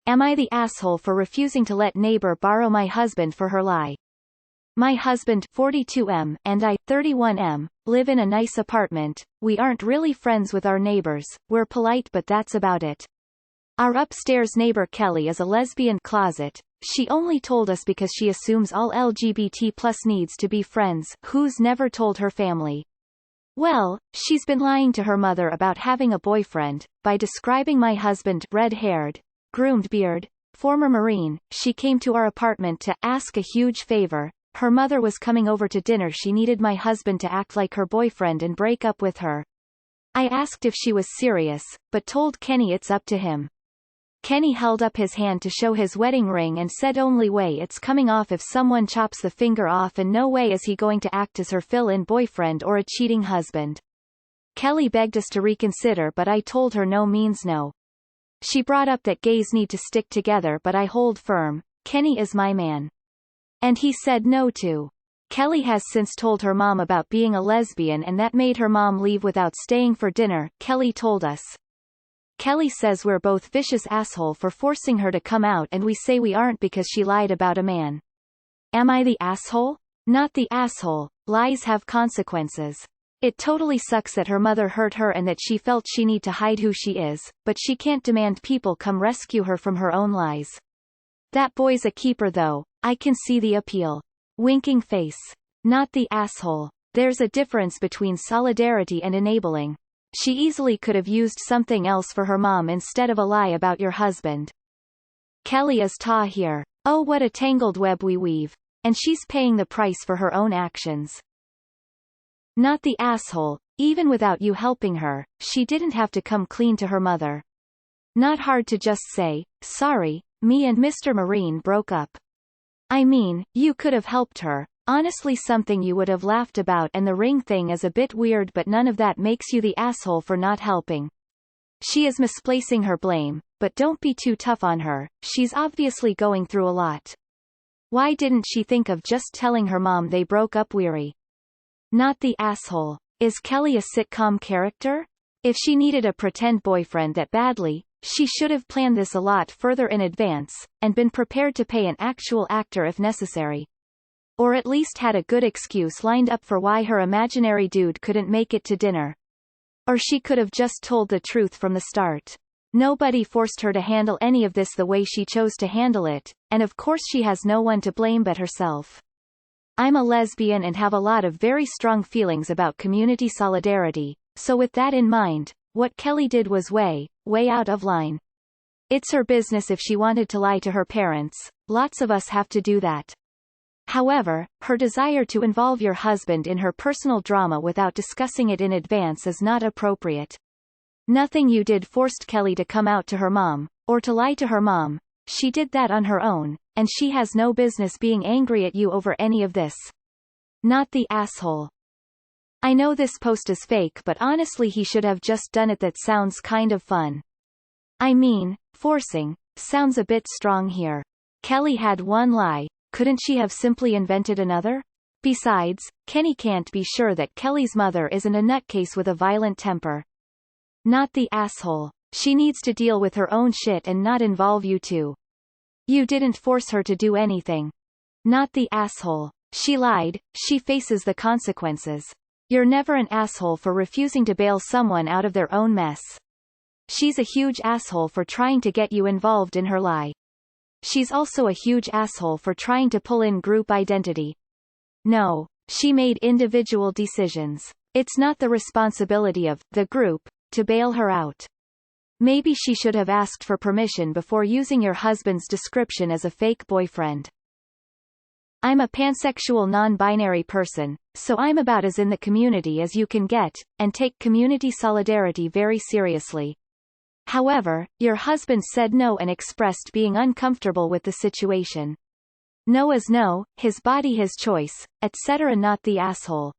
Am I the asshole for refusing to let neighbor borrow my husband for her lie? My husband 42M and I 31M live in a nice apartment. We aren't really friends with our neighbors, we're polite but that's about it. Our upstairs neighbor Kelly is a lesbian closet. She only told us because she assumes all LGBT+ needs to be friends. Who's never told her family? Well, she's been lying to her mother about having a boyfriend, by describing my husband red-haired, groomed beard, former Marine. She came to our apartment to ask a huge favor. Her mother was coming over to dinner. She needed my husband to act like her boyfriend and break up with her. I asked if she was serious, but told Kenny it's up to him. Kenny held up his hand to show his wedding ring and said only way it's coming off if someone chops the finger off, and no way is he going to act as her fill-in boyfriend or a cheating husband. Kelly begged us to reconsider but I told her no means no. She brought up that gays need to stick together but I hold firm, Kenny is my man. And he said no too. Kelly has since told her mom about being a lesbian and that made her mom leave without staying for dinner, Kelly told us. Kelly says we're both vicious asshole for forcing her to come out and we say we aren't because she lied about a man. Am I the asshole? Not the asshole. Lies have consequences. It totally sucks that her mother hurt her and that she felt she need to hide who she is, but she can't demand people come rescue her from her own lies. That boy's a keeper though. I can see the appeal. Winking face. Not the asshole. There's a difference between solidarity and enabling. She easily could have used something else for her mom instead of a lie about your husband. Kelly is ta here. Oh, what a tangled web we weave. And she's paying the price for her own actions. Not the asshole. Even without you helping her, she didn't have to come clean to her mother. Not hard to just say, sorry, me and Mr. Marine broke up. I mean, you could have helped her. Honestly, something you would have laughed about, and the ring thing is a bit weird but none of that makes you the asshole for not helping. She is misplacing her blame, but don't be too tough on her, she's obviously going through a lot. Why didn't she think of just telling her mom they broke up? Weary. Not the asshole. Is Kelly a sitcom character? If she needed a pretend boyfriend that badly, she should have planned this a lot further in advance, and been prepared to pay an actual actor if necessary. Or at least had a good excuse lined up for why her imaginary dude couldn't make it to dinner. Or she could have just told the truth from the start. Nobody forced her to handle any of this the way she chose to handle it, and of course she has no one to blame but herself. I'm a lesbian and have a lot of very strong feelings about community solidarity, so with that in mind, what Kelly did was way out of line. It's her business if she wanted to lie to her parents, lots of us have to do that. However, her desire to involve your husband in her personal drama without discussing it in advance is not appropriate. Nothing you did forced Kelly to come out to her mom, or to lie to her mom. She did that on her own, and she has no business being angry at you over any of this. Not the asshole. I know this post is fake but honestly he should have just done it. That sounds kind of fun. I mean, forcing sounds a bit strong here. Kelly had one lie. Couldn't she have simply invented another? Besides, Kenny can't be sure that Kelly's mother isn't a nutcase with a violent temper. Not the asshole. She needs to deal with her own shit and not involve you too. You didn't force her to do anything. Not the asshole. She lied, she faces the consequences. You're never an asshole for refusing to bail someone out of their own mess. She's a huge asshole for trying to get you involved in her lie. She's also a huge asshole for trying to pull in group identity. No, she made individual decisions. It's not the responsibility of the group to bail her out. Maybe she should have asked for permission before using your husband's description as a fake boyfriend. I'm a pansexual non-binary person, so I'm about as in the community as you can get, and take community solidarity very seriously. However, your husband said no and expressed being uncomfortable with the situation. No is no, his body his choice, etc. Not the asshole.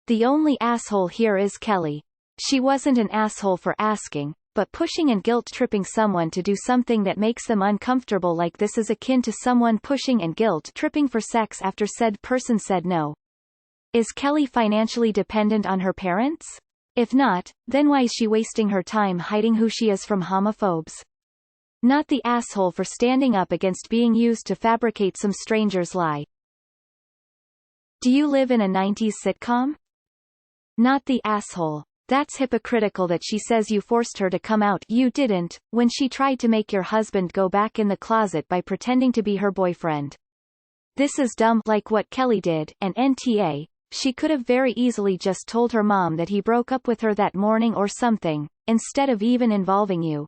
The only asshole here is Kelly. She wasn't an asshole for asking, but pushing and guilt-tripping someone to do something that makes them uncomfortable like this is akin to someone pushing and guilt-tripping for sex after said person said no. Is Kelly financially dependent on her parents? If not, then why is she wasting her time hiding who she is from homophobes? Not the asshole for standing up against being used to fabricate some stranger's lie. Do you live in a 90s sitcom? Not the asshole. That's hypocritical that she says you forced her to come out, you didn't, when she tried to make your husband go back in the closet by pretending to be her boyfriend. This is dumb, like what Kelly did, and NTA, she could have very easily just told her mom that he broke up with her that morning or something, instead of even involving you.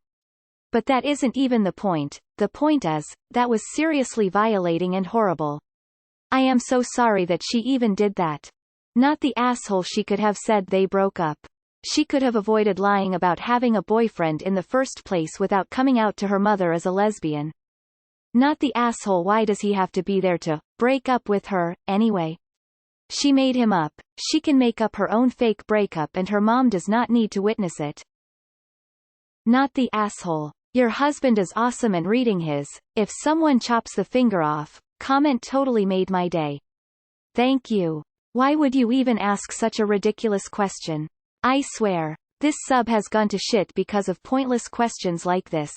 But that isn't even the point is, that was seriously violating and horrible. I am so sorry that she even did that. Not the asshole. She could have said they broke up. She could have avoided lying about having a boyfriend in the first place without coming out to her mother as a lesbian. Not the asshole. Why does he have to be there to break up with her, anyway? She made him up. She can make up her own fake breakup and her mom does not need to witness it. Not the asshole. Your husband is awesome and reading his "if someone chops the finger off" comment totally made my day. Thank you. Why would you even ask such a ridiculous question? I swear, this sub has gone to shit because of pointless questions like this.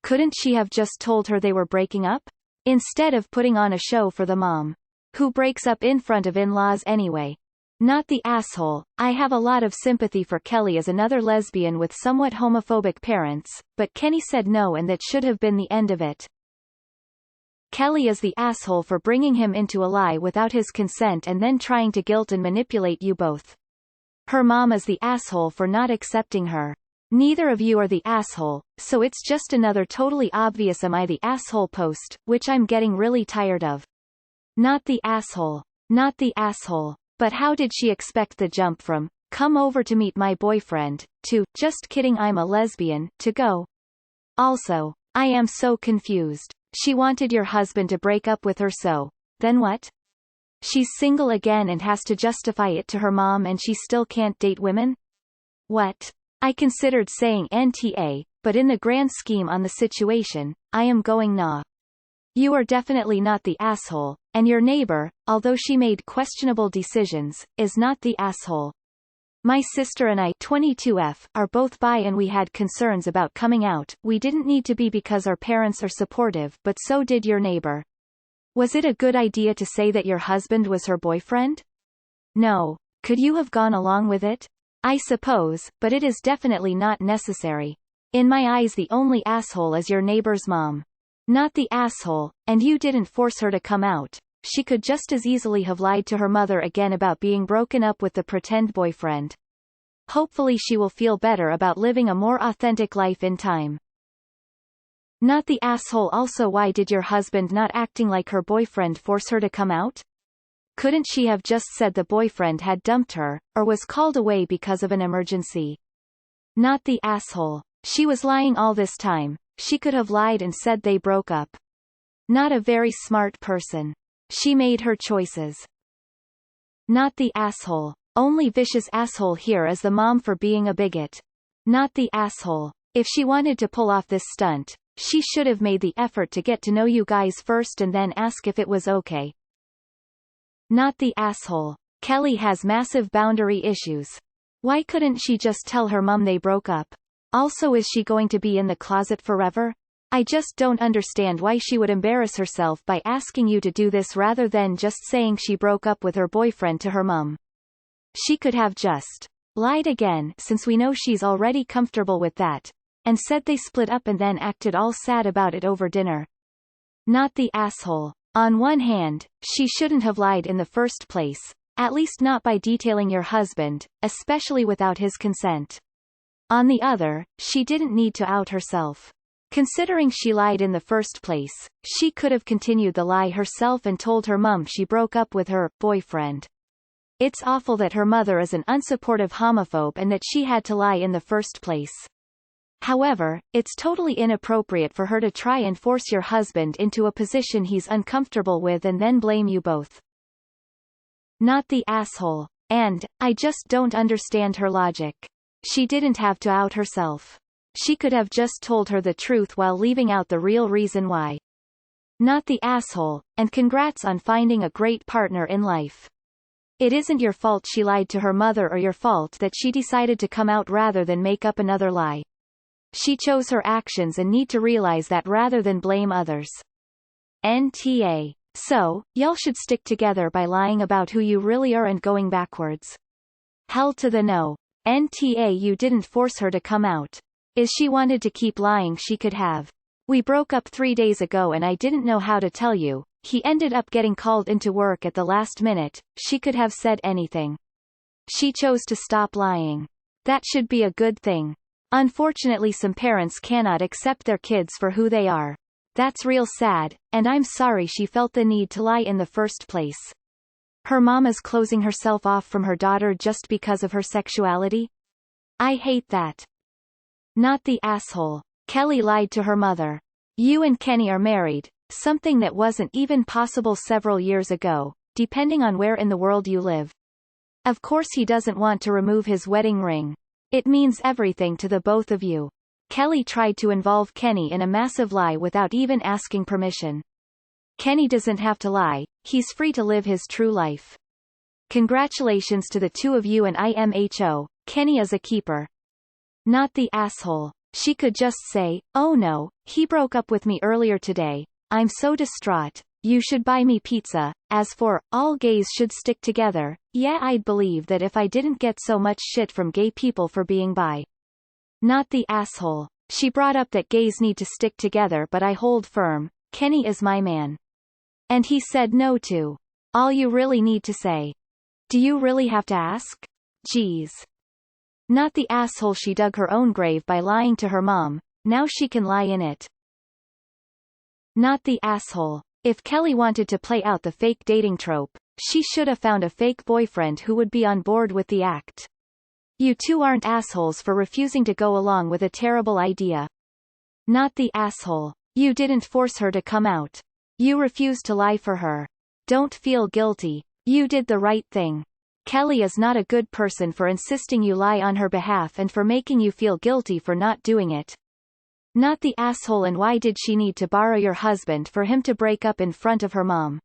Couldn't she have just told her they were breaking up? Instead of putting on a show for the mom. Who breaks up in front of in-laws anyway? Not the asshole. I have a lot of sympathy for Kelly as another lesbian with somewhat homophobic parents, but Kenny said no and that should have been the end of it. Kelly is the asshole for bringing him into a lie without his consent and then trying to guilt and manipulate you both. Her mom is the asshole for not accepting her. Neither of you are the asshole, so it's just another totally obvious "am I the asshole" post, which I'm getting really tired of. Not the asshole. Not the asshole. But how did she expect the jump from "come over to meet my boyfriend" to "just kidding, I'm a lesbian" to go? Also, I am so confused. She wanted your husband to break up with her, so then what? She's single again and has to justify it to her mom and she still can't date women? What? I considered saying NTA, but in the grand scheme on the situation, I am going nah. You are definitely not the asshole, and your neighbor, although she made questionable decisions, is not the asshole. My sister and I, 22F, are both bi and we had concerns about coming out. We didn't need to be because our parents are supportive, but so did your neighbor. Was it a good idea to say that your husband was her boyfriend? No. Could you have gone along with it? I suppose, but it is definitely not necessary. In my eyes the only asshole is your neighbor's mom. Not the asshole, and you didn't force her to come out. She could just as easily have lied to her mother again about being broken up with the pretend boyfriend. Hopefully she will feel better about living a more authentic life in time. Not the asshole. Also, why did your husband not acting like her boyfriend force her to come out? Couldn't she have just said the boyfriend had dumped her, or was called away because of an emergency? Not the asshole. She was lying all this time. She could have lied and said they broke up. Not a very smart person. She made her choices. Not the asshole. Only vicious asshole here is the mom for being a bigot. Not the asshole. If she wanted to pull off this stunt, she should have made the effort to get to know you guys first and then ask if it was okay. Not the asshole. Kelly has massive boundary issues. Why couldn't she just tell her mom they broke up? Also, is she going to be in the closet forever? I just don't understand why she would embarrass herself by asking you to do this rather than just saying she broke up with her boyfriend to her mom. She could have just lied again, since we know she's already comfortable with that, and said they split up and then acted all sad about it over dinner. Not the asshole. On one hand, she shouldn't have lied in the first place, at least not by detailing your husband, especially without his consent. On the other, she didn't need to out herself. Considering she lied in the first place, she could have continued the lie herself and told her mom she broke up with her boyfriend. It's awful that her mother is an unsupportive homophobe and that she had to lie in the first place. However, it's totally inappropriate for her to try and force your husband into a position he's uncomfortable with and then blame you both. Not the asshole. And, I just don't understand her logic. She didn't have to out herself. She could have just told her the truth while leaving out the real reason why. Not the asshole, and congrats on finding a great partner in life. It isn't your fault she lied to her mother or your fault that she decided to come out rather than make up another lie. She chose her actions and need to realize that rather than blame others. NTA. So, y'all should stick together by lying about who you really are and going backwards. Hell to the no. NTA, you didn't force her to come out. If she wanted to keep lying she could have. We broke up 3 days ago and I didn't know how to tell you. He ended up getting called into work at the last minute. She could have said anything. She chose to stop lying. That should be a good thing. Unfortunately some parents cannot accept their kids for who they are. That's real sad, and I'm sorry she felt the need to lie in the first place. Her mom is closing herself off from her daughter just because of her sexuality? I hate that. Not the asshole. Kelly lied to her mother. You and Kenny are married, something that wasn't even possible several years ago, depending on where in the world you live. Of course he doesn't want to remove his wedding ring. It means everything to the both of you. Kelly tried to involve Kenny in a massive lie without even asking permission. Kenny doesn't have to lie, he's free to live his true life. Congratulations to the two of you and IMHO, Kenny is a keeper. Not the asshole. She could just say, oh no, he broke up with me earlier today, I'm so distraught, you should buy me pizza. As for, all gays should stick together, yeah I'd believe that if I didn't get so much shit from gay people for being bi. Not the asshole. She brought up that gays need to stick together but I hold firm, Kenny is my man. And he said no to. All you really need to say. Do you really have to ask? Jeez. Not the asshole. She dug her own grave by lying to her mom, now she can lie in it. Not the asshole. If Kelly wanted to play out the fake dating trope, she should have found a fake boyfriend who would be on board with the act. You two aren't assholes for refusing to go along with a terrible idea. Not the asshole. You didn't force her to come out. You refused to lie for her. Don't feel guilty. You did the right thing. Kelly is not a good person for insisting you lie on her behalf and for making you feel guilty for not doing it. Not the asshole. And why did she need to borrow your husband for him to break up in front of her mom?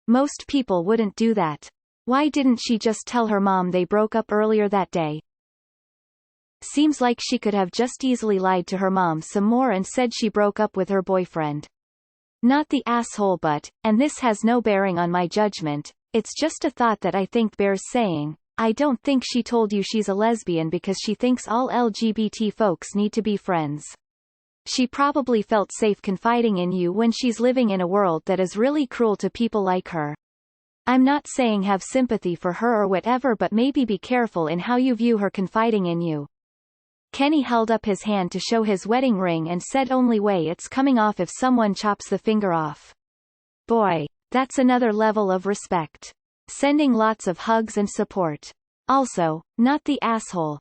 Most people wouldn't do that. Why didn't she just tell her mom they broke up earlier that day? Seems like she could have just easily lied to her mom some more and said she broke up with her boyfriend. Not the asshole. But, and this has no bearing on my judgment, it's just a thought that I think bears saying, I don't think she told you she's a lesbian because she thinks all LGBT folks need to be friends. She probably felt safe confiding in you when she's living in a world that is really cruel to people like her. I'm not saying have sympathy for her or whatever, but maybe be careful in how you view her confiding in you. Kenny held up his hand to show his wedding ring and said only way it's coming off if someone chops the finger off. Boy, that's another level of respect. Sending lots of hugs and support. Also, not the asshole.